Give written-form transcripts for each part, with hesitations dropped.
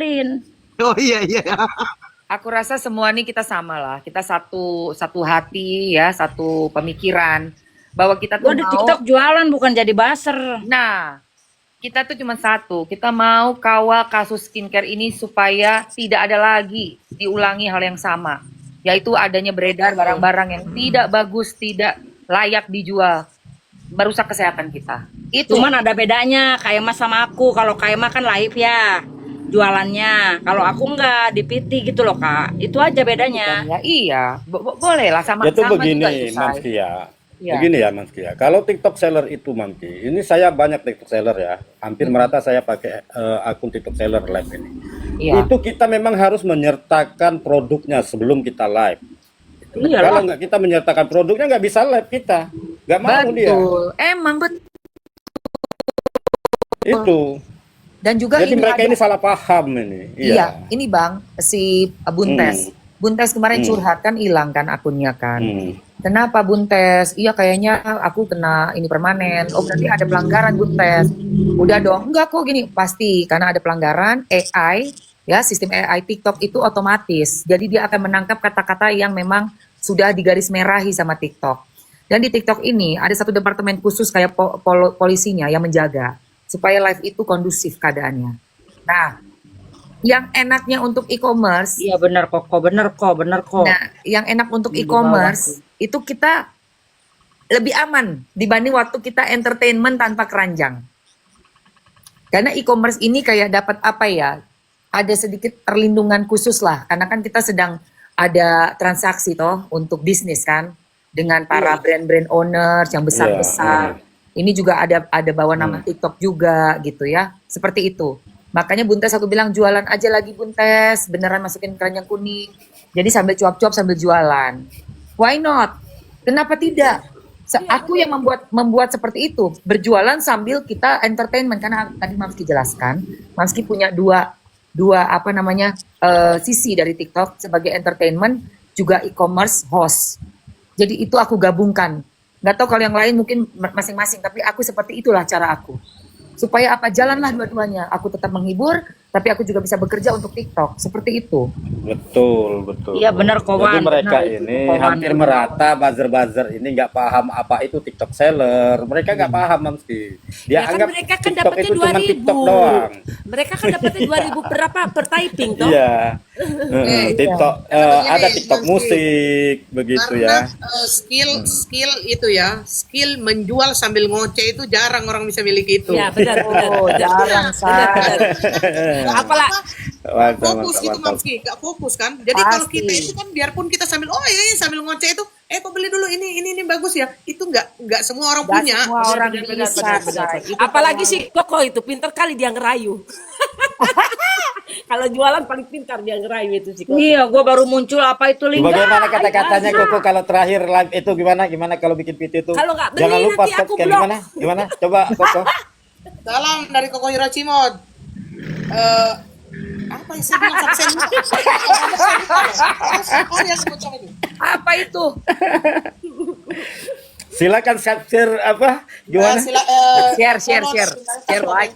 lain. Oh iya iya. Aku rasa semua nih kita sama lah. Kita satu hati ya, satu pemikiran bahwa kita Gue tuh di mau. TikTok jualan bukan jadi buzzer. Nah, kita tuh cuma satu. Kita mau kawal kasus skincare ini supaya tidak ada lagi diulangi hal yang sama, yaitu adanya beredar barang-barang yang tidak bagus, tidak layak dijual, merusak kesehatan kita. Itu. Cuman ada bedanya kayak Mas sama aku. Kalau kayak Mas kan live ya jualannya. Kalau aku enggak di PT gitu loh Kak. Itu aja bedanya. Ya, iya, boleh lah sama Itu sama begini, juga itu, Say. Mams Kia. Iya. Begini ya, Mams Kia. Kalau TikTok seller itu, Mams Kia, ini saya banyak TikTok seller ya. Hampir merata saya pakai akun TikTok seller live ini. Iya. Itu kita memang harus menyertakan produknya sebelum kita live. Iya Kalau lah. nggak kita menyertakan produknya, nggak bisa live kita. Nggak mau dia. Betul. Emang betul. Itu. Dan juga Jadi ini mereka ada- ini salah paham ini. Iya, ini Bang, si Buntes. Buntes kemarin curhat kan hilang kan akunnya kan. Kenapa Buntes? Iya kayaknya aku kena ini permanen. Oh berarti ada pelanggaran Buntes. Udah dong, enggak kok gini. Pasti karena ada pelanggaran AI, ya sistem AI TikTok itu otomatis. Jadi dia akan menangkap kata-kata yang memang sudah digaris merahi sama TikTok. Dan di TikTok ini ada satu departemen khusus kayak polisinya yang menjaga supaya live itu kondusif keadaannya. Nah, yang enaknya untuk e-commerce, Iya benar kok, benar kok. nah, yang enak untuk e-commerce itu kita lebih aman dibanding waktu kita entertainment tanpa keranjang. Karena e-commerce ini kayak dapat apa ya? Ada sedikit perlindungan khusus lah, karena kan kita sedang ada transaksi toh untuk bisnis kan dengan para brand-brand owners yang besar-besar. Ini juga ada bawa nama TikTok juga gitu ya, seperti itu. Makanya Buntes aku bilang jualan aja lagi Buntes, beneran masukin keranjang kuning. Jadi sambil cuap-cuap sambil jualan. Why not? Kenapa tidak? Aku yang membuat seperti itu, berjualan sambil kita entertainment karena tadi Mamski jelaskan, Mamski punya dua apa namanya sisi dari TikTok sebagai entertainment juga e-commerce host. Jadi itu aku gabungkan. Nggak tahu kalau yang lain mungkin masing-masing, tapi aku seperti itulah cara aku. Supaya apa, jalanlah dua-duanya. Aku tetap menghibur, tapi aku juga bisa bekerja untuk TikTok. Seperti itu. Betul, betul. Iya benar kok, Jadi Wan. mereka Benar, ini Wan. hampir merata buzzer-buzzer ini nggak paham apa itu TikTok seller. Mereka nggak paham, Mamski. Dia Ya kan anggap mereka kan TikTok dapatnya itu cuma 2.000. TikTok doang. Mereka kan dapatnya 2.000 berapa per typing toh? Iya. TikTok begini, ada TikTok Mamski. musik begitu Karena ya. skill itu ya, skill menjual sambil ngoceh itu jarang orang bisa miliki itu. Ya benar benar. Oh, jarang, Say. Apalah Mantap, Fokus mantap, gitu mantap. Mamski, gak fokus kan. Jadi kalau Pasti. kita itu kan biarpun kita sambil oh iya sambil ngoceh itu, kok beli dulu ini bagus ya. Itu nggak semua orang Nggak punya. semua orang benar, bisa, benar, Say. Itu apalagi si Koko itu pintar kali dia ngerayu. Kalau jualan paling pintar dia ngerayu itu si Koko. Iya, gue baru muncul apa itu Lingga. Bagaimana kata-katanya Koko kalau terakhir live itu gimana kalau bikin PT itu? Kalau nggak beli, Jangan lupa nanti aku subscribe blok. gimana? Coba Koko. Salam dari Koko Hirachimod. Apa yang saya bilang sampai saya lupa? Oh ya sebut itu. apa itu? Silakan share apa? Gimana? Share, like.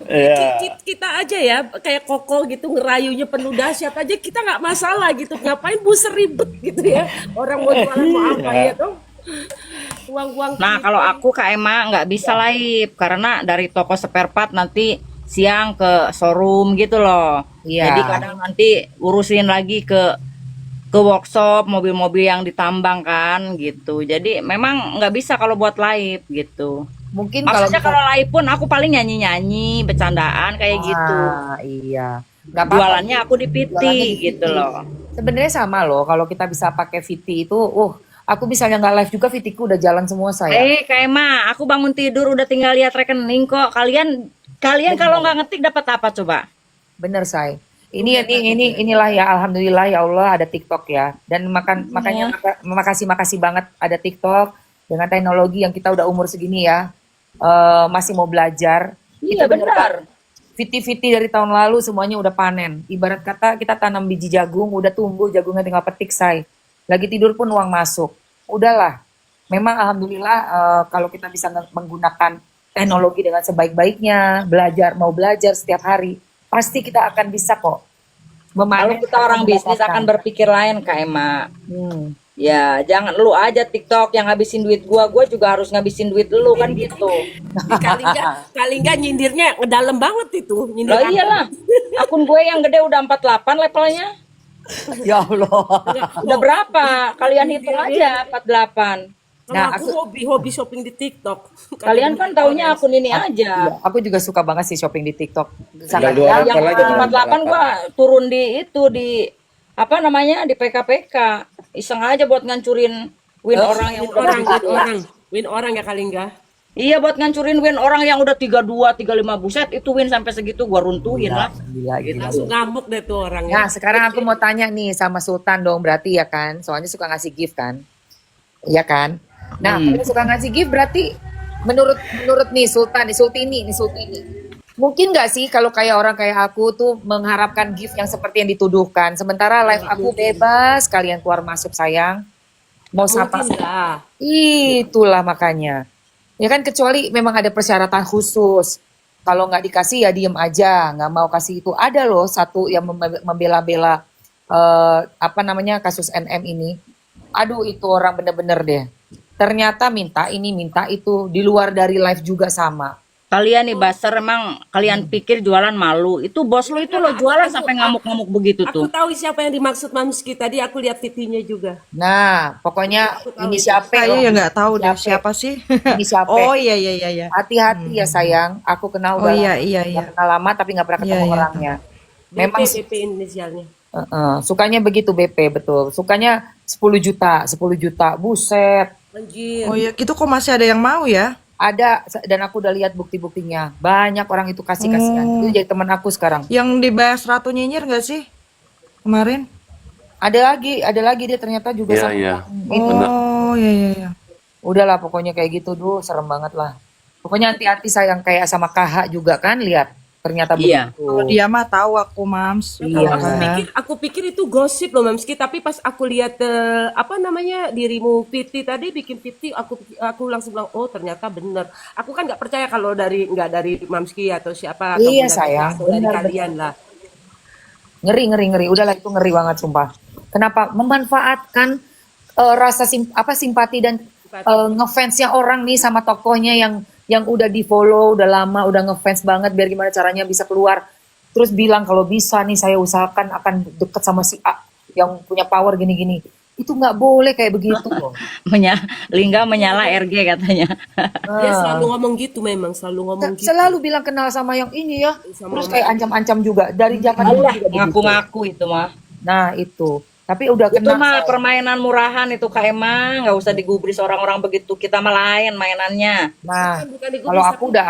Iya. Kita aja ya kayak Koko gitu ngerayunya penuh dahsyat aja kita nggak masalah gitu, ngapain buser ribet gitu ya, orang mau jualan mau apa ya tuh uang-uang. Nah kalau aku Kak Emma nggak bisa live karena dari toko spare part nanti siang ke showroom gitu loh. Iya. Jadi kadang nanti urusin lagi ke workshop mobil-mobil yang ditambang kan gitu. Jadi memang nggak bisa kalau buat live gitu. Mungkin Maksudnya kalau live pun aku paling nyanyi-nyanyi, bercandaan kayak gitu. Iya. Nggak apa-apa. Jualannya aku di PT Jualannya di gitu PT. loh. Sebenarnya sama loh. Kalau kita bisa pakai VT itu, aku misalnya nggak live juga VT-ku udah jalan semua saya. Kak Emma, aku bangun tidur udah tinggal lihat rekening kok. Kalian kalau nggak ngetik dapat apa coba? Bener, Say. Inilah ya, alhamdulillah ya Allah ada TikTok ya. Dan makanya makasih banget ada TikTok dengan teknologi yang kita udah umur segini ya. Masih mau belajar. Iya benar. Viti-viti dari tahun lalu semuanya udah panen. Ibarat kata kita tanam biji jagung, udah tumbuh, jagungnya tinggal petik, Say. Lagi tidur pun uang masuk. Udahlah. Memang alhamdulillah kalau kita bisa menggunakan teknologi dengan sebaik-baiknya, mau belajar setiap hari, pasti kita akan bisa kok Kalau memanen kita orang atau bisnis mendapatkan. akan berpikir lain Kak Emma. Hmm. Ya, jangan lu aja TikTok yang ngabisin duit gua juga harus ngabisin duit lu kan gitu. Kali enggak nyindirnya dalam banget itu. Nyindir Lah iyalah. Akun gue yang gede udah 48 levelnya. Ya Allah. Udah berapa? Kalian hitung aja 48. Kalau Nah, aku hobi shopping di TikTok. Kalian kan taunya akun ini Iya, aja. aku juga suka banget sih shopping di TikTok. Tinggal Sangat dua ya, level Yang lagi tuh, 48 gua turun di itu di apa namanya di PKPK. Iseng aja buat ngancurin win orang yang udah begitu. Win orang ya kali enggak. Iya buat ngancurin win orang yang udah 32, 35 buset itu win sampai segitu gua runtuhin lah. gila, gila. Langsung ngamuk deh tuh orang Nah, sekarang aku mau tanya nih sama Sultan dong, berarti ya kan? Soalnya suka ngasih gift kan? Iya kan? Nah, kalau suka ngasih gift berarti menurut nih Sultan, nih Sultini. Mungkin nggak sih kalau kayak orang kayak aku tuh mengharapkan gift yang seperti yang dituduhkan. Sementara live aku bebas, kalian keluar masuk sayang. Mau sapa? Mungkin lah. Itulah makanya. Ya kan kecuali memang ada persyaratan khusus. Kalau nggak dikasih ya diem aja, nggak mau kasih itu. Ada loh satu yang membela-bela apa namanya kasus NM ini. Aduh itu orang bener-bener deh. Ternyata minta ini minta itu di luar dari live juga sama. Kalian nih Baser emang kalian pikir jualan malu. Itu bos lu itu lo jualan sampai ngamuk-ngamuk begitu Aku tuh. tahu siapa yang dimaksud Mamski tadi, aku lihat TV-nya juga. Nah pokoknya ini siapa? Saya ya nggak tahu deh Siapa? siapa sih. Ini siapa? Oh iya. Hati-hati ya sayang. Aku kenal Oh udah iya lama. iya Nggak iya. kenal lama tapi nggak pernah ketemu Iya, iya. orangnya. Memang BP inisialnya. sukanya begitu BP betul. Sukanya 10 juta. Buset. Anjir. Oh iya, itu kok masih ada yang mau ya? Ada dan aku udah lihat bukti-buktinya. Banyak orang itu kasih-kasihan. Itu jadi teman aku sekarang. Yang dibahas Ratu Nyinyir nggak sih kemarin? Ada lagi dia ternyata juga sama Iya. itu. Oh iya. Udahlah pokoknya kayak gitu dulu serem banget lah. Pokoknya hati-hati sayang kayak sama KH juga kan lihat. Ternyata Iya. begitu. Kalau dia mah tahu aku Mams. Iya. Aku pikir itu gosip loh Mamski, tapi pas aku lihat apa namanya dirimu PT tadi bikin PT, aku langsung bilang oh ternyata bener. Aku kan nggak percaya kalau nggak dari Mamski atau siapa atau Iya, benar sayang. atau dari Benar, kalian lah. Ngeri. Udahlah itu ngeri banget sumpah. Kenapa memanfaatkan simpati dan ngefansnya orang nih sama tokohnya yang udah di follow udah lama udah ngefans banget biar gimana caranya bisa keluar terus bilang kalau bisa nih saya usahakan akan deket sama si A yang punya power gini-gini itu nggak boleh kayak begitu loh. Lingga menyala RG katanya. Dia selalu ngomong gitu, memang selalu ngomong gitu. Selalu bilang kenal sama yang ini ya Sama terus kayak ancam-ancam juga dari zaman dulu Allah juga begitu. ngaku-ngaku itu mah. Nah itu tapi udah Itu kena mah permainan murahan itu Kak Emma, nggak usah digubris orang-orang begitu. Kita mah lain mainannya. nah Bukan digubris, kalau tapi aku udah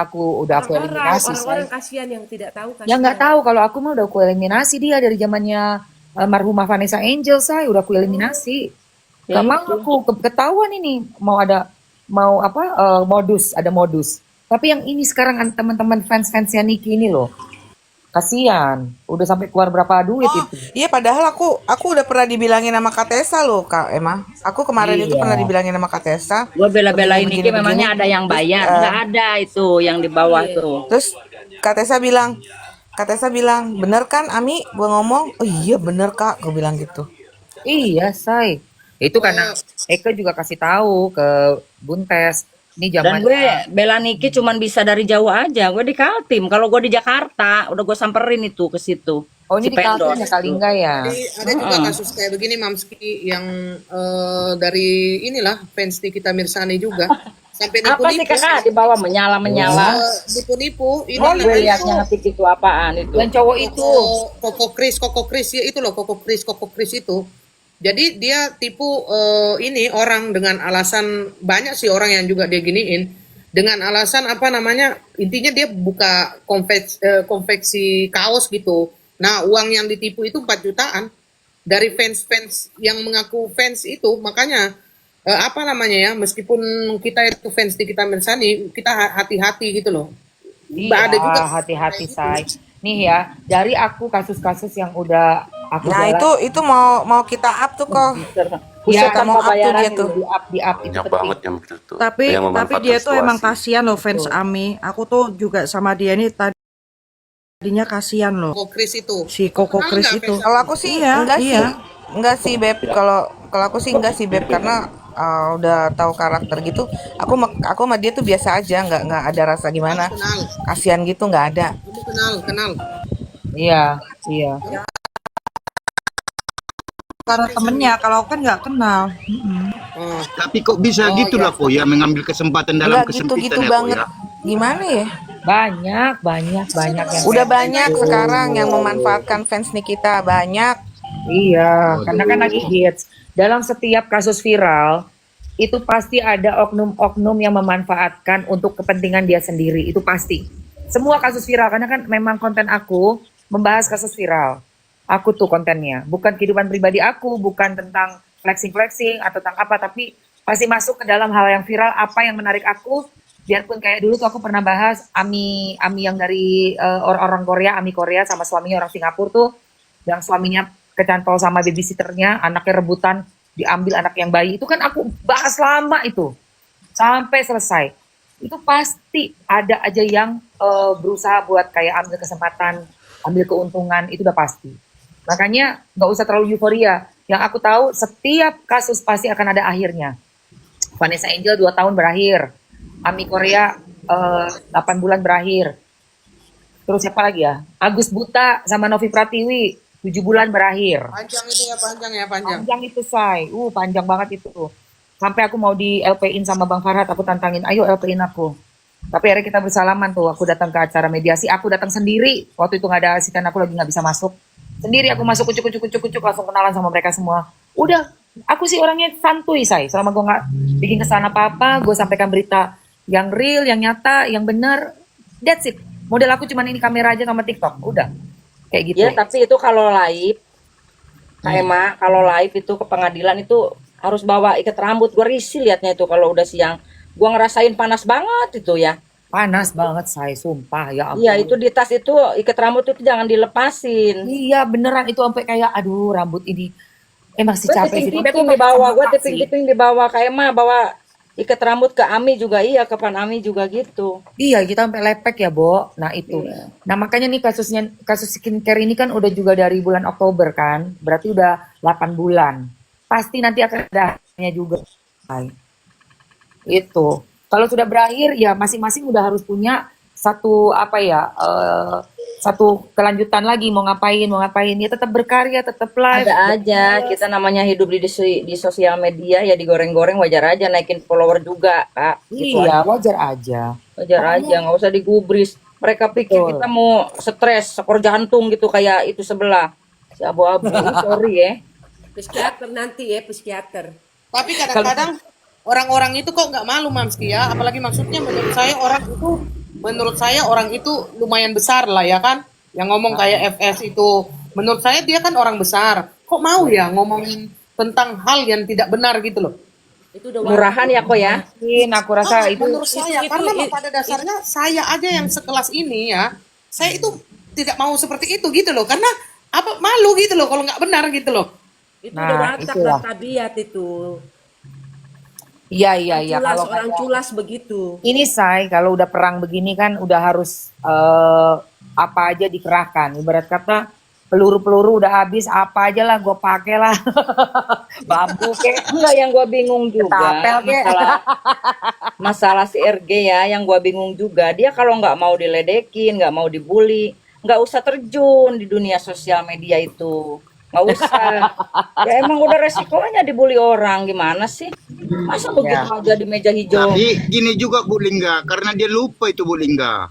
aku eliminasi orang-orang say. kasihan yang tidak tahu Ya nggak tahu kalau aku mah udah aku eliminasi dia dari zamannya almarhumah Vanessa Angel saya udah aku eliminasi. Ya, Gak mau aku ketahuan ini ada modus. Tapi yang ini sekarang teman-teman fansnya Niki ini loh. Kasihan, udah sampai keluar berapa duit Oh, itu. iya padahal aku udah pernah dibilangin sama Kak Tessa loh Kak Emma. Aku kemarin itu pernah dibilangin sama Kak Tessa. Gue bela-belain Begini, Niki begini, memangnya ada yang bayar, nggak ada itu yang di bawah tuh. Terus Kak Tessa bilang, bener kan Ami? Gue ngomong, oh iya bener Kak, gue bilang gitu. Iya, say. Itu karena Eka juga kasih tahu ke Buntes. Ini Dan zamannya. gue bela Niki cuman bisa dari jauh aja. Gue di Kaltim. Kalau gue di Jakarta, udah gue samperin itu ke situ. Oh ini di Cipendos. Kaltim ya kali enggak ya? Jadi ada juga kasus kayak begini Mamski yang dari inilah fans Nikita Mirzani juga sampai Apa sih nipu-nipu. kakak di bawah menyala-menyala? Nipu-nipu ini Oh, gue namanya liatnya ngetik itu apaan itu. Yang cowok itu. Koko Kris ya itu loh Koko Kris itu. Jadi dia tipu ini orang dengan alasan banyak sih orang yang juga dia giniin dengan alasan apa namanya intinya dia buka konveksi kaos gitu. Nah uang yang ditipu itu 4 jutaan dari fans yang mengaku fans itu makanya apa namanya ya meskipun kita itu fans di kita Mirzani kita hati-hati gitu loh. Iya, Ada juga hati-hati say. Nih ya, dari aku kasus-kasus yang udah aku Nah jalan, itu mau kita up tuh kok. ya, Kita mau up tuh dia tuh. di up itu Banyak penting. banget yang begitu. Tapi Yang memanfaatkan dia tuh emang situasi. kasihan loh fans Ami. Aku tuh juga sama dia ini tadi Jadinya kasihan loh Koko Kris itu. si Koko Kenal Kris nggak, itu. Fesa? Kalau aku sih Iya, enggak iya. sih. Enggak sih, Beb. Kalau aku sih enggak sih, Beb, karena udah tahu karakter gitu. Aku sama dia tuh biasa aja, enggak ada rasa gimana. Kenal. Kasihan gitu enggak ada. Kamu kenal. Iya, iya. Karena temennya, kalau aku kan nggak kenal. Oh. Tapi kok bisa gitu lah kok ya mengambil kesempatan dalam Enggak gitu-gitu kesempitan ya kok banget. ya. Gimana ya? Banyak yang Udah kayak banyak gitu. sekarang yang memanfaatkan fans Nikita, banyak. Iya, karena kan lagi hits. Dalam setiap kasus viral, itu pasti ada oknum-oknum yang memanfaatkan untuk kepentingan dia sendiri. Itu pasti. Semua kasus viral, karena kan memang konten aku membahas kasus viral. Aku tuh kontennya. Bukan kehidupan pribadi aku, bukan tentang flexing-flexing atau tentang apa, tapi pasti masuk ke dalam hal yang viral, apa yang menarik aku. Biarpun kayak dulu tuh aku pernah bahas Ami yang dari orang Korea, Ami Korea sama suaminya orang Singapura tuh, yang suaminya kecantol sama babysitternya, anaknya rebutan, diambil anak yang bayi. Itu kan aku bahas lama itu, sampai selesai. Itu pasti ada aja yang berusaha buat kayak ambil kesempatan, ambil keuntungan, itu udah pasti. Makanya nggak usah terlalu euforia. Yang aku tahu setiap kasus pasti akan ada akhirnya. Vanessa Angel 2 tahun berakhir. Ami Korea 8 bulan berakhir. Terus siapa lagi ya? Agus Buta sama Novi Pratiwi 7 bulan berakhir. Panjang itu ya, panjang. Panjang itu, Say. Panjang banget itu. Sampai aku mau di LP-in sama Bang Farhat, aku tantangin, ayo LP-in aku. Tapi akhirnya kita bersalaman tuh, aku datang ke acara mediasi, aku datang sendiri. Waktu itu nggak ada asisten, aku lagi nggak bisa masuk. Sendiri aku masuk kucuk, langsung kenalan sama mereka semua. Udah, aku sih orangnya santuy, Say. Selama gue nggak bikin kesalahan apa-apa, gue sampaikan berita yang real, yang nyata, yang benar. That's it. Model aku cuman ini kamera aja sama TikTok, udah. Kayak gitu. Ya, tapi itu kalau live, Kak Emma, kalau live itu ke pengadilan itu harus bawa ikat rambut. Gue risih liatnya itu kalau udah siang. Gue ngerasain panas banget itu ya. Panas banget, Say, sumpah ya ampun. Iya, itu di tas itu ikat rambut itu jangan dilepasin. Iya beneran itu sampai kayak aduh rambut ini masih Gue capek sih. Tapi aku tiping-tiping pakai dibawa, gue kacamata sih. tiping-tiping dibawa Kak Emma, bawa ikat rambut ke Ami juga, iya, ke Pan Ami juga gitu. Iya kita sampai lepek ya, Bo. Nah itu. Nah makanya nih kasus skincare ini kan udah juga dari bulan Oktober kan. Berarti udah 8 bulan. Pasti nanti akan ada hasilnya juga. Say. Itu. Kalau sudah berakhir ya masing-masing udah harus punya satu satu kelanjutan lagi mau ngapain ya tetap berkarya, tetap live. Ada aja, kita namanya hidup di sosial media ya, digoreng-goreng, wajar aja naikin follower juga, Kak. Gitu Iya, aja. wajar aja. Wajar aja, nggak usah digubris. Mereka pikir Betul. kita mau stres, skor jantung gitu kayak itu sebelah. Si abu-abu, sorry ya. Psikiater nanti ya, psikiater. Tapi kadang-kadang orang-orang itu kok nggak malu, Mamski ya. Apalagi maksudnya menurut saya orang itu lumayan besar lah ya kan. Yang ngomong kayak FS itu, menurut saya dia kan orang besar. Kok mau ya ngomongin tentang hal yang tidak benar gitu loh. Itu udah Murahan ya kok ya. Mungkin aku rasa itu Menurut saya, karena pada dasarnya saya aja yang sekelas ini ya, saya itu tidak mau seperti itu gitu loh. Karena apa malu gitu loh kalau nggak benar gitu loh. itu Nah, udah watak itulah. dan tabiat itu. iya Culas, kalau orang kayak- culas begitu. ini Say kalau udah perang begini kan udah harus apa aja dikerahkan. Ibarat kata peluru-peluru udah habis, apa aja lah gue pakai lah. Bambu kek. Enggak, yang gua bingung juga Ketapel, kek. masalah si RG ya, yang gua bingung juga, dia kalau nggak mau diledekin, nggak mau dibully, nggak usah terjun di dunia sosial media itu, nggak usah. Ya emang udah resikonya dibully orang, gimana sih? Masa begitu aja di meja hijau? Tapi gini juga Bu Lingga, karena dia lupa itu Bu Lingga.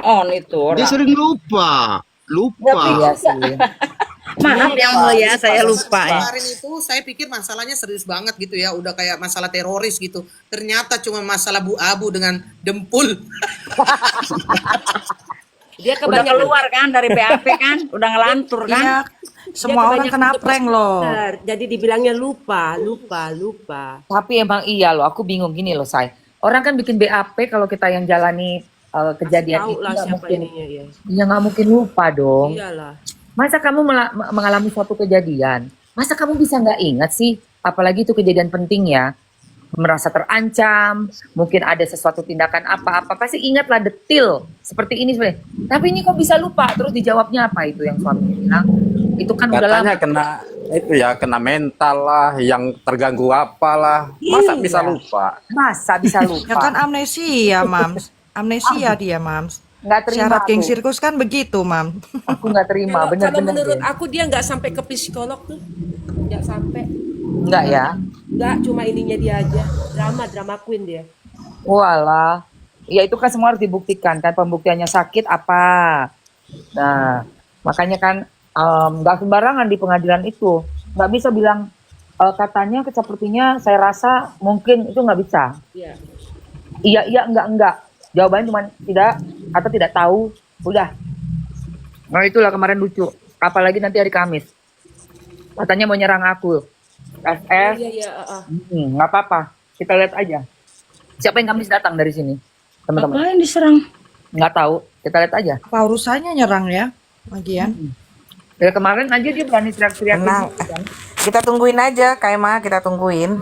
On itu Dia orang. sering lupa. Iya sih. Maaf yang mulia, saya lupa ya. Kemarin itu saya pikir masalahnya serius banget gitu ya, udah kayak masalah teroris gitu. Ternyata cuma masalah Bu Abu dengan dempul. Dia Udah kebanyakan keluar kan dari BAP kan, udah ngelantur kan. Iya, semua orang kena prank loh. Jadi dibilangnya lupa. Tapi emang iya loh, aku bingung gini loh, Say. Orang kan bikin BAP kalau kita yang jalani kejadian Tahu itu lah nggak siapa mungkin, ininya ya. ya nggak mungkin lupa dong. Iyalah. Masa kamu mengalami suatu kejadian, masa kamu bisa nggak ingat sih? Apalagi itu kejadian penting ya. merasa terancam, mungkin ada sesuatu tindakan apa-apa, pasti ingatlah detil seperti ini sebenarnya. Tapi ini kok bisa lupa? Terus dijawabnya apa itu yang suaminya bilang? Itu kan udah lama. Katanya kena itu ya, kena mental lah, yang terganggu apalah. Masa Iya. bisa lupa? Masa bisa lupa? Ya kan amnesia, Mams. Amnesia dia, Mams. Nggak terima Syarat geng aku. sirkus kan begitu, Mam. Aku nggak terima, Kalau bener-bener menurut deh. aku dia nggak sampai ke psikolog tuh, nggak sampai. Nggak ya? Nggak, cuma ininya dia aja. Drama queen dia. Walah. Ya itu kan semua harus dibuktikan kan, pembuktiannya sakit apa. Nah, makanya kan nggak sembarangan di pengadilan itu. Nggak bisa bilang katanya sepertinya saya rasa mungkin itu nggak bisa. Iya. Iya, enggak. Jawabannya cuma tidak atau tidak tahu, udah. Nah itulah kemarin lucu. Apalagi nanti hari Kamis. Katanya mau nyerang aku. SS, Iya. nggak apa-apa. Kita lihat aja. Siapa yang Kamis datang dari sini, teman-teman? Apa yang diserang? Nggak tahu. Kita lihat aja. Apa urusannya nyerang ya? Lagian. Ya kemarin aja dia berani teriak-teriak. Tenang. gitu kan. Kita tungguin aja, Kaima, kita tungguin.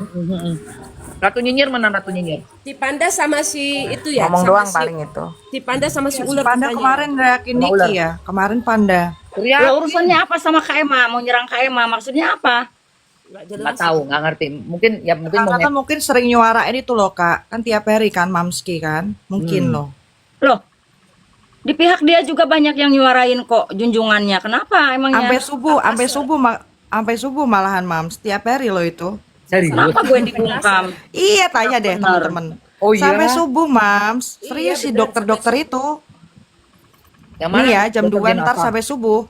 Ratu Nyinyir mana Ratu Nyinyir? Si Panda sama si itu ya. Ngomong sama doang si, paling itu. Si Panda sama si Si ular. Panda katanya. kemarin reakin Sama Niki ular. ya. Kemarin Panda. Teriak. Lah urusannya apa sama Kak Emma? Mau nyerang Kak Emma maksudnya apa? Nggak jelas. Nggak tahu, nggak ngerti. Mungkin Karena kan mungkin sering nyuarain itu loh, Kak. Kan tiap hari kan Mamski kan. Mungkin loh. Loh, di pihak dia juga banyak yang nyuarain kok junjungannya. Kenapa emangnya? Sampai subuh malahan Mams. Tiap hari loh itu. serius. Kenapa gue yang dibungkam? Iya, tanya deh Benar. teman-teman. Oh iya? Sampai subuh, Mams. Serius si dokter-dokter itu. Yang mana? Nih ya, jam Dokter 2 ntar Jenasa. sampai subuh.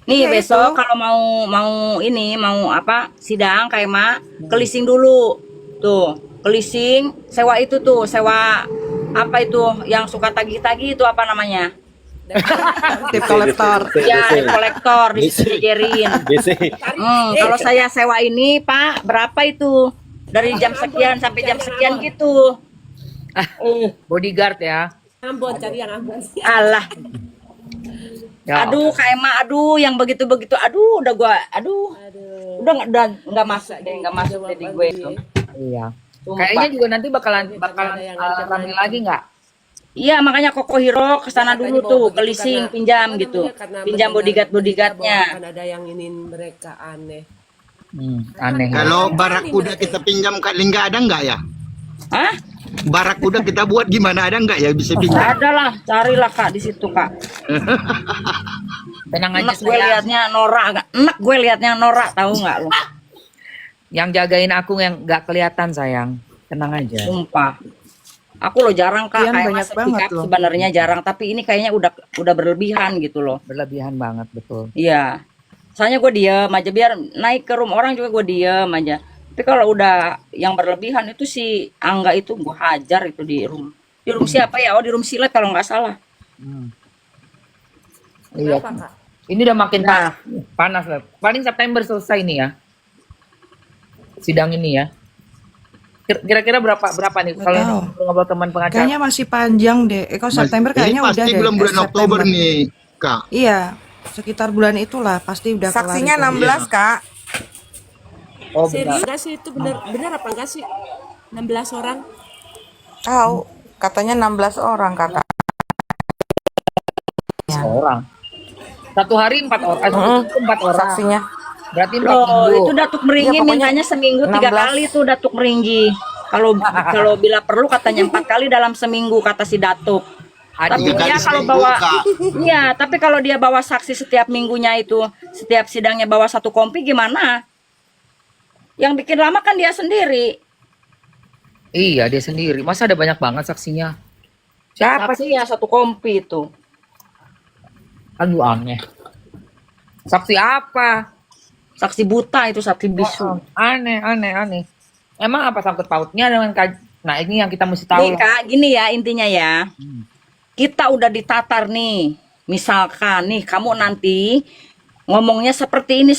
Nih Iya, besok itu. kalau mau apa sidang Kak Emma, kelising dulu. Tuh, kelising, sewa itu tuh, sewa apa itu yang suka tagih-tagih itu apa namanya? Tip kolektor. Ya, kolektor dijejerin. Kalau saya sewa ini, Pak, berapa itu? Dari jam sekian sampai jam sekian gitu. Bodyguard ya. Ambon, cari yang Ambon. Alah, Ya. aduh Kak Emma, aduh yang begitu-begitu, aduh udah gua, udah nggak masuk deh, nggak masuk deh di gue itu. Iya. Sumpah. Kayaknya juga nanti bakalan ramai lagi nggak? Iya, makanya Koko Hiro kesana dulu tuh, kelising, pinjam gitu, pinjam bodyguardnya. Kan ada yang ingin mereka aneh. Aneh. Kalau barakuda kita pinjam Kak Lingga ada nggak ya? Hah? Barakuda kita buat gimana, ada nggak ya bisa pinjam? Ada lah, carilah Kak di situ Kak. Tenang aja Enak gue saya. liatnya norak, enak gue liatnya norak, tahu nggak lu? Yang jagain aku yang nggak kelihatan sayang. Tenang aja. Sumpah. Aku loh jarang Kak, Iya, kayak banyak Mas banget sikap loh. sebenarnya jarang, tapi ini kayaknya udah berlebihan gitu loh. Berlebihan banget betul. Iya. Soalnya gue diem aja, biar naik ke rumah orang juga gue diem aja. Tapi kalau udah yang berlebihan itu si Angga itu gue hajar itu di room. Di room siapa ya? Oh di room silet kalau nggak salah. Iya. Ini udah makin panas lah. Paling September selesai nih ya. Sidang ini ya. Kira-kira berapa nih Nggak kalau tahu. ngobrol teman pengacara? Kayaknya masih panjang deh. Kalau September Ini kayaknya pasti udah deh. belum bulan September. Oktober nih Kak. Iya, sekitar bulan itulah pasti udah kelar Saksinya itu. 16, Kak. Oh Serius benar. nggak sih itu benar apa enggak sih? 16 orang. Tahu, katanya 16 orang, Kakak. Orang. Satu hari 4 orang. Itu 4 orang. Saksinya. Berarti 4 Loh, minggu. itu Datuk Meringgi Iya, pokoknya mintanya seminggu 3 16. kali tuh Datuk Meringgi. Kalau bila perlu katanya 4 kali dalam seminggu kata si Datuk. Tapi Tiga kali dia kalau seminggu, bawa, Kak. iya, tapi kalau dia bawa saksi setiap minggunya itu, setiap sidangnya bawa satu kompi gimana? Yang bikin lama kan dia sendiri. Iya, dia sendiri. Masa ada banyak banget saksinya? Siapa sih? Saksinya satu kompi itu. Aduh aneh. Saksi apa? Saksi buta itu, saksi bisu. Aneh. Emang apa sangkut pautnya dengan Nah ini yang kita mesti tahu. Nih Kak, gini ya intinya ya. Kita udah ditatar nih. Misalkan nih kamu nanti ngomongnya seperti ini.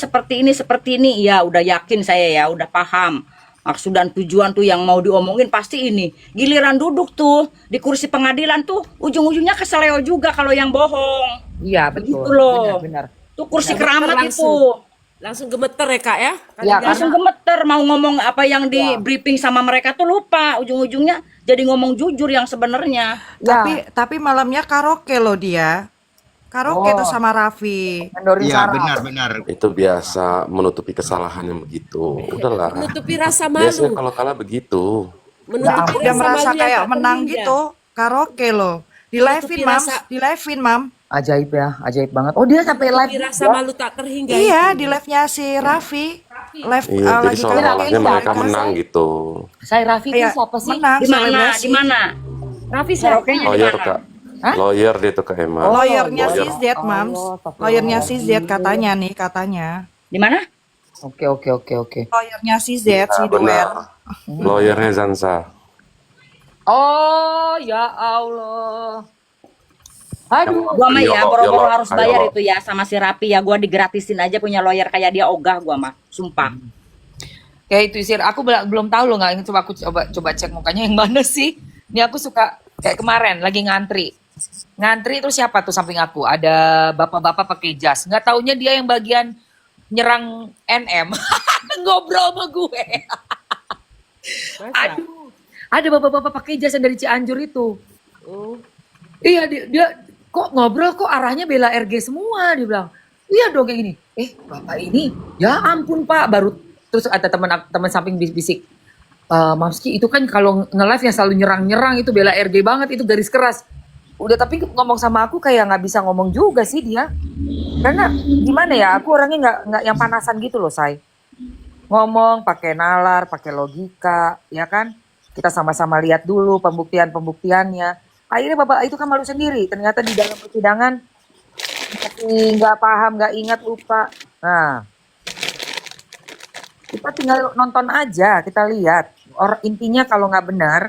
Ya udah yakin saya ya, udah paham. Maksud dan tujuan tuh yang mau diomongin pasti ini. Giliran duduk tuh di kursi pengadilan tuh ujung-ujungnya keseleo juga kalau yang bohong. Iya betul. Begitu loh. Benar. Tuh kursi Nah, keramat langsung. itu. Langsung gemeter ya kak ya? Ya, Langsung gemeter mau ngomong apa yang di briefing sama mereka tuh lupa, ujung-ujungnya jadi ngomong jujur yang sebenarnya. Ya, Tapi malamnya karaoke loh dia. Karaoke Oh. tuh sama Raffi. mendorin Iya, saraf. benar. Itu biasa menutupi kesalahan yang begitu. Udahlah. Menutupi rasa Biasanya malu. kalau kalah begitu. Menutupi Dia rasa merasa malu yang kayak tak menang terhingga. gitu. Karaoke loh. Di Menutupi live-in, Mam. rasa- Di live-in, Mam. Ajaib ya, ajaib banget. Oh dia sampai Menutupi live. rasa ya? malu tak terhingga. Iya, di live-nya si Raffi. Live Iya, jadi lagi seolah-olahnya karaoke. mereka menang gitu. Saya Raffi itu Kayak siapa sih? menang, Di mana? selebrasi. Di mana? Raffi siapa? Karaoke-nya di Lawyer mana? Kak. Hah? Lawyer dia tuh Kak Emma. Lawyernya si Lawyer. Z, Mams. Lawyernya si Z katanya nih, katanya. Di mana? Oke. Lawyernya si Z, si Duer. Benar. Lawyernya Zansa. Oh ya Allah. Aduh. Gua mah ya Yolo, boro-boro yolo, harus bayar yolo. itu ya sama si Rapi ya. Gua digratisin aja punya lawyer kayak dia ogah gua mah, sumpah. Kayak itu sih. Aku belum tahu loh, nggak ini coba aku coba cek mukanya yang mana sih. Ini aku suka kayak kemarin lagi ngantri terus siapa tuh samping aku ada bapak-bapak pakai jas. Nggak taunya dia yang bagian nyerang NM ngobrol sama gue. Aduh, ada bapak-bapak pakai jas yang dari Cianjur itu. Iya dia kok ngobrol kok arahnya bela RG semua dia bilang. Iya dong kayak gini. Bapak ini ya ampun Pak baru terus ada teman samping bisik. Mamski itu kan kalau nge-live yang selalu nyerang-nyerang itu bela RG banget itu garis keras. Udah tapi ngomong sama aku kayak nggak bisa ngomong juga sih dia. Karena gimana ya aku orangnya nggak yang panasan gitu loh say. Ngomong pakai nalar, pakai logika, ya kan? Kita sama-sama lihat dulu pembuktiannya. Akhirnya bapak itu kan malu sendiri. Ternyata di dalam persidangan masih nggak paham, nggak ingat, lupa. Nah, kita tinggal nonton aja, kita lihat. Intinya kalau nggak benar,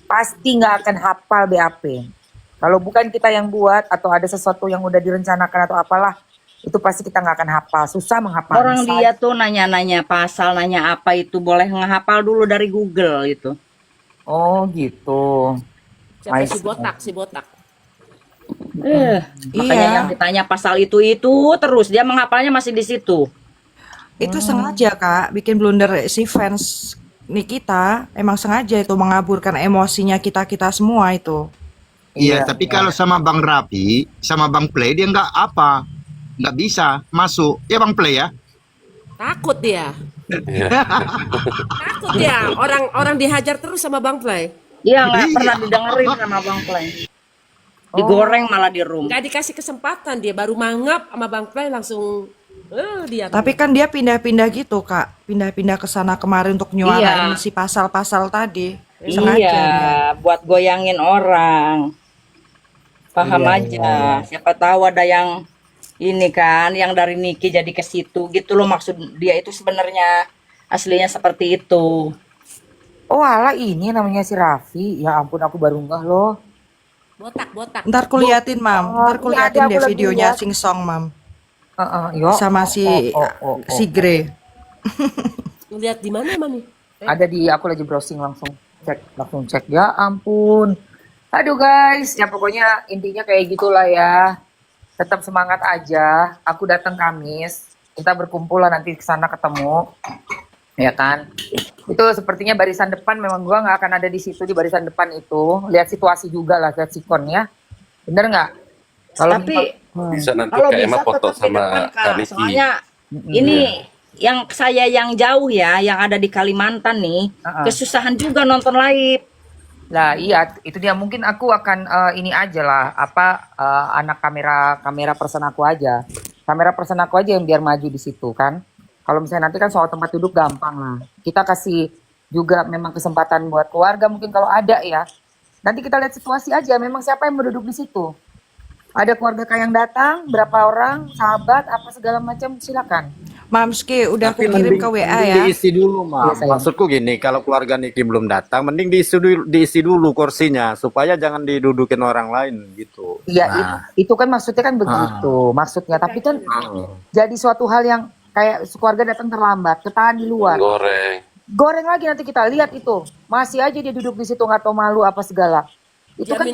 pasti nggak akan hafal BAP. Kalau bukan kita yang buat atau ada sesuatu yang udah direncanakan atau apalah, itu pasti kita nggak akan hafal. Susah menghafal. Orang dia tuh nanya-nanya pasal, nanya apa itu boleh ngehafal dulu dari Google itu. Oh gitu. Siapa I si see. botak? Makanya Iya. yang ditanya pasal itu terus dia menghafalnya masih di situ. Itu sengaja, Kak, bikin blunder si fans Nikita. Emang sengaja itu mengaburkan emosinya kita-kita semua itu. Iya, tapi kalau sama Bang Rapi, sama Bang Play dia nggak bisa masuk. Ya Bang Play ya. Takut dia. Iya. Takut dia. Orang dihajar terus sama Bang Play. Dia nggak pernah didengerin sama Bang Play. Digoreng malah di room. Nggak dikasih kesempatan dia baru mangap sama Bang Play langsung dia. Tapi kan dia pindah-pindah gitu, Kak. Pindah-pindah ke sana kemari untuk nyuarain si pasal-pasal tadi. Sengaja Iya, dia. buat goyangin orang. Paham aja. Siapa tahu ada yang ini kan, yang dari Niki jadi ke situ gitu loh maksud dia itu sebenarnya aslinya seperti itu. Oh alah ini namanya si Raffi. Ya ampun aku baru ngeh loh. Botak. Ntar kuliatin, Mam. Ntar Iya, kuliatin ada, deh aku lagi videonya lihat. sing-song, Mam. Yo. Sama si Gre. Lihat di mana nih? Ada di aku lagi browsing langsung cek ya ampun. Aduh guys, ya pokoknya intinya kayak gitulah ya. Tetap semangat aja. Aku datang Kamis, kita berkumpul lah nanti ke sana ketemu. Ya kan? Itu sepertinya barisan depan memang gua nggak akan ada di situ di barisan depan itu. Lihat situasi juga lah, lihat sikon ya. Bener nggak? Kalau Tapi Bisa nanti kalau Kak Emma bisa foto tetap di sama depan, Kak Kak. Niki. Soalnya ini yang saya yang jauh ya, yang ada di Kalimantan nih, kesusahan juga nonton live. Lah iya, itu dia mungkin aku akan ini aja lah anak kamera person aku aja. Kamera person aku aja yang biar maju di situ kan. Kalau misalnya nanti kan soal tempat duduk gampang lah. Kita kasih juga memang kesempatan buat keluarga mungkin kalau ada ya. Nanti kita lihat situasi aja memang siapa yang mau duduk di situ. Ada keluarga Kak yang datang, berapa orang, sahabat, apa segala macam silakan. Mamski udah aku kirim ke WA mending ya. diisi dulu, Mam. Iya, sayang. Maksudku gini, kalau keluarga Niki belum datang, mending diisi dulu kursinya supaya jangan didudukin orang lain gitu. Iya, Nah. itu kan maksudnya kan begitu. Maksudnya tapi kan jadi suatu hal yang kayak keluarga datang terlambat, ketahan di luar. Goreng. Goreng lagi nanti kita lihat itu. Masih aja dia duduk di situ nggak tahu malu apa segala. Itu kan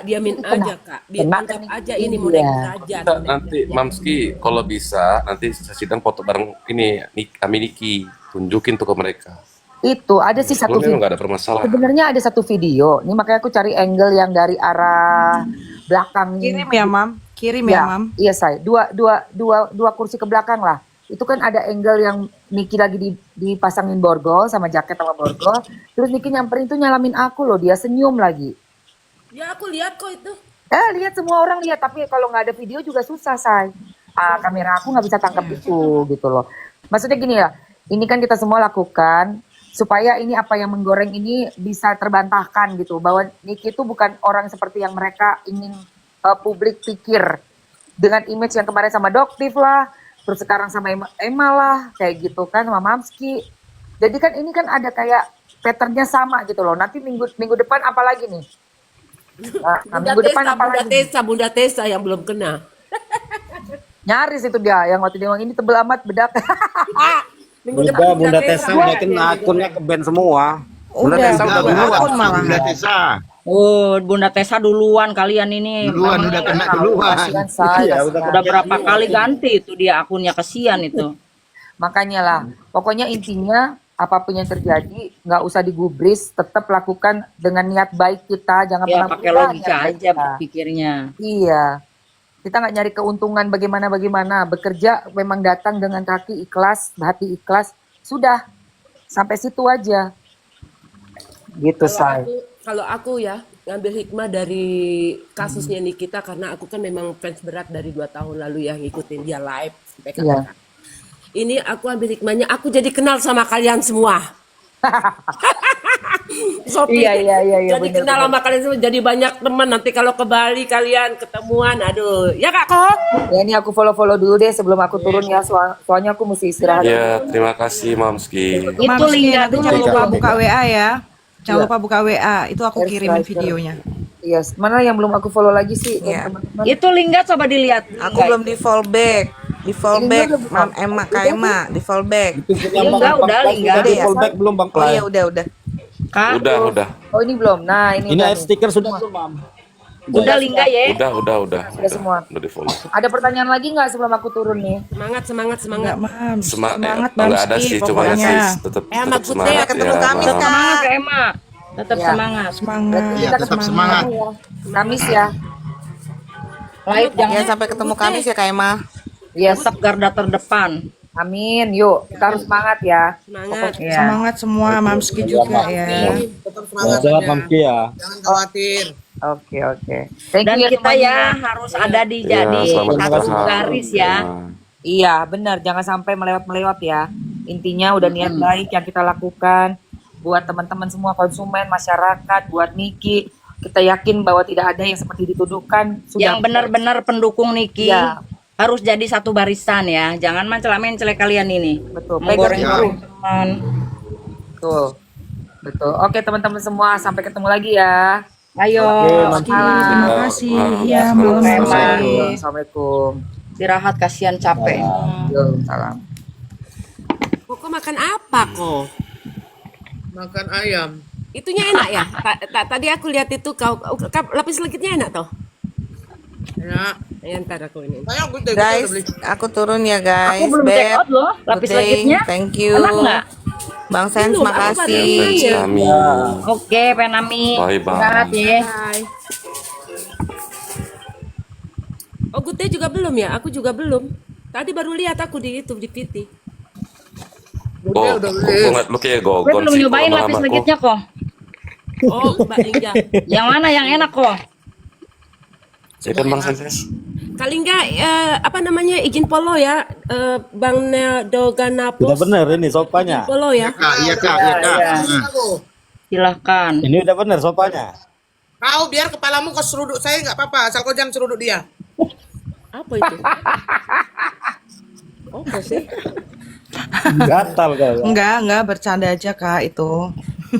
diamin kena- aja Kak. kena Anggap kan aja ini ini mau dia. naik derajat. Kita nanti Mamski kalau bisa nanti sidang foto bareng ini kami Niki tunjukin tuh ke mereka. Itu ada sih satu Sebelumnya video. nggak ada permasalahan. Sebenarnya ada satu video. Ini makanya aku cari angle yang dari arah belakang. Kirim ya, Mam. Kirim ya, Mam. Iya, say. Dua kursi ke belakang lah. Itu kan ada angle yang Niki lagi dipasangin borgol sama jaket sama borgol. Terus Niki nyamperin tuh nyalamin aku loh. Dia senyum lagi. Ya aku lihat kok itu. Lihat semua orang lihat. Tapi kalau nggak ada video juga susah, say. Kamera aku nggak bisa tangkap itu gitu loh. Maksudnya gini ya. Ini kan kita semua lakukan supaya ini apa yang menggoreng ini bisa terbantahkan gitu. Bahwa Niki itu bukan orang seperti yang mereka ingin publik pikir. Dengan image yang kemarin sama Doktif lah. Terus sekarang sama Emma lah, kayak gitu kan, sama Mamski. Jadi kan ini kan ada kayak patternnya sama gitu loh. Nanti minggu depan apa lagi nih? Nah, minggu depan apa lagi? Bunda Tessa yang belum kena. Nyaris itu dia, yang waktu dia ngomong ini tebel amat bedak. Minggu depan Bunda Tessa udah kena akunnya ke band semua. Bunda Udah, Tessa Udah udah duluan, akun malah. Bunda Tessa. Oh, Bunda Tessa duluan kalian ini. Duluan, udah kena duluan. Kasihan saya. Iya, kasihan. Udah berapa kali ganti itu dia akunnya, kesian itu. Makanya lah, pokoknya intinya apapun yang terjadi nggak usah digubris, tetap lakukan dengan niat baik kita, jangan Ya pernah pakai berubah logika niat baik aja kita. berpikirnya. Iya, kita nggak nyari keuntungan bagaimana, bekerja memang datang dengan kaki ikhlas, hati ikhlas, sudah sampai situ aja. Gitu say. Kalau aku ya ngambil hikmah dari kasusnya Nikita karena aku kan memang fans berat dari 2 tahun lalu ya ngikutin dia live sampai Iya. kapan. Ini aku ambil hikmahnya, aku jadi kenal sama kalian semua. Sophie, Iya, jadi bener, kenal sama kalian semua, jadi banyak teman. Nanti kalau ke Bali kalian ketemuan, aduh, ya Kak Kok? Ya ini aku follow dulu deh sebelum aku turun ya, soalnya aku mesti istirahat. Ya, terima kasih Mamski. Itu Mamski, lihat nanti jangan dulu. lupa buka WA ya. Jangan Iya. lupa buka WA. Itu aku Share, kirimin share. videonya. Iya, mana yang belum aku follow lagi sih Iya. teman-teman? Itu linknya coba dilihat. Aku belum di fallback. Di fallback, Ini udah Mam Emma, Kak Emma, di fallback. Itu punya Iya, Bang udah, Play, Lingga. sudah di Iya. fallback belum Bang Oh Play? iya udah. Kak, Udah. Oh ini belum. Nah ini Ini udah add nih. stiker sudah tuh, Mam. udah Lingga ya. Udah. Sudah semua. Udah di follow. Ada pertanyaan lagi nggak sebelum aku turun nih? Semangat. Enggak, Mam. Semangat Mam enggak ada Ski, sih, cuma pokoknya. sih tetap Emma Putih, semangat ketemu ya. Kamis, Mam. Kak. Semangat Kak Emma. Tetap Ya. semangat. Semangat. Iya, tetap semangat. Ya. Kamis ya. Live Ya jangan sampai ketemu Kamis ya Kak Emma. Yes. tetap garda terdepan. Amin. Yuk kita harus semangat ya. Semangat. Ya. Semangat semua Mamski juga ya. Tetap semangat Sehat aja. Mamski ya. Jangan khawatir. Oke. Thank Dan you ya kita semuanya. ya harus ada di Ya, jadi selamat satu istirahat. garis ya. Iya benar. Jangan sampai melewat ya. Intinya udah niat baik yang kita lakukan buat teman-teman semua konsumen masyarakat, buat Niki. Kita yakin bahwa tidak ada yang seperti dituduhkan. Yang benar-benar pendukung Niki Ya. harus jadi satu barisan ya. Jangan mencela-mencela kalian ini. Betul. Menggoreng Pegang. teman. Betul. Oke teman-teman semua, sampai ketemu lagi ya. Ayo. Mamski, terima kasih. Iya, Malam. malam Baik. Assalamualaikum. Istirahat kasihan capek. Salam. Kok makan apa kok? Makan ayam. Itunya enak ya? Tadi aku lihat itu lapis legitnya enak toh? Ya. Ya ntar aku ini. Saya aku udah Guys, beli. aku turun ya guys. Aku belum check out loh lapis Good day. legitnya. Thank you. Enak nggak? Bang Sens, Belum, aku makasih. baru Kami. Oke, Penami. Bye, bye. Istirahat ya. Bye. Oh, Good Day juga belum ya? Aku juga belum. Tadi baru lihat aku di YouTube di PT. Oh, udah gue beli. ngeliat lu kayak Gue gogon belum sih. nyobain kalau lapis lama-lama legitnya kok. Oh, Mbak Lingga. Yang mana yang enak kok? Ya kan Bang Senses? Kali enggak apa namanya izin polo ya, Bang Doganapos. Udah bener ini sopanya. Polo ya. Kak, iya Kak. Aku. Silahkan. Ini udah bener sopanya. Kau biar kepalamu kau seruduk saya nggak apa-apa, asal kau jangan seruduk dia. Apa itu? Apa sih? Gatal kau. Enggak, bercanda aja Kak itu.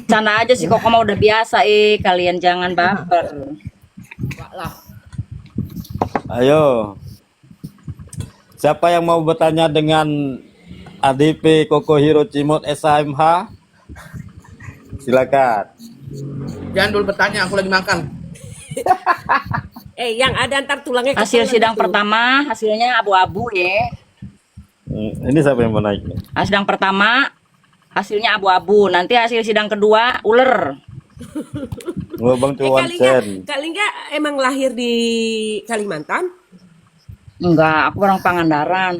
Sana aja sih kok mau udah biasa kalian jangan baper. Enggak lah. Ayo. Siapa yang mau bertanya dengan ADP Koko Hiro Cimot SHMH? Silakan. Jangan dulu bertanya, aku lagi makan. Yang ada ntar tulangnya Hasil ketelan sidang itu. pertama hasilnya abu-abu ya. Ini siapa yang mau naik nih? Sidang pertama hasilnya abu-abu. Nanti hasil sidang kedua ular. Oh, Bang Cuan Sen. Kak Lingga emang lahir di Kalimantan? Enggak, aku orang Pangandaran.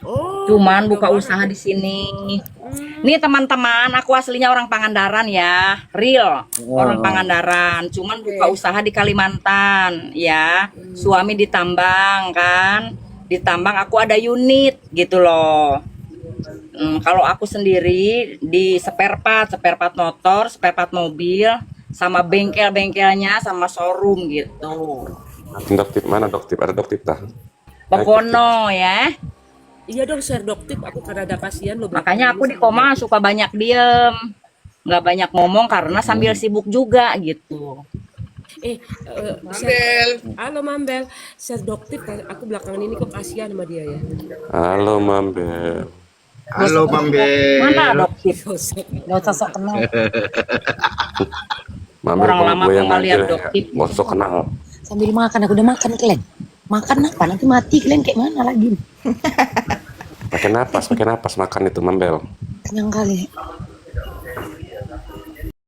Oh, Cuman buka Jawa usaha Barat. di sini. Nih teman-teman, aku aslinya orang Pangandaran ya, real orang Pangandaran. Cuman buka usaha di Kalimantan ya. Suami ditambang kan, ditambang aku ada unit gitu loh. Kalau aku sendiri di spare part motor, spare part mobil, sama bengkel-bengkelnya, sama showroom gitu. Doktip mana doktip? Ada doktip dah. Pokono ya. Iya dong, share doktip. Aku karena ada kasihan lo. Makanya aku di koma suka banyak diem, nggak banyak ngomong karena sambil sibuk juga gitu. Mambel. Halo Mambel, share doktip. Aku belakangan ini kok kasihan sama dia ya. Halo Mambel. Halo Bang Bel. Mana adoptif? Gak usah sok kenal. Mambel Orang kalau lama gue yang kembali ngajar ya, adoptif. nggak usah kenal. Sambil makan, aku udah makan kalian. Makan apa? Nanti mati kalian kayak mana lagi? Pakai napas makan itu Mambel. Kenyang kali.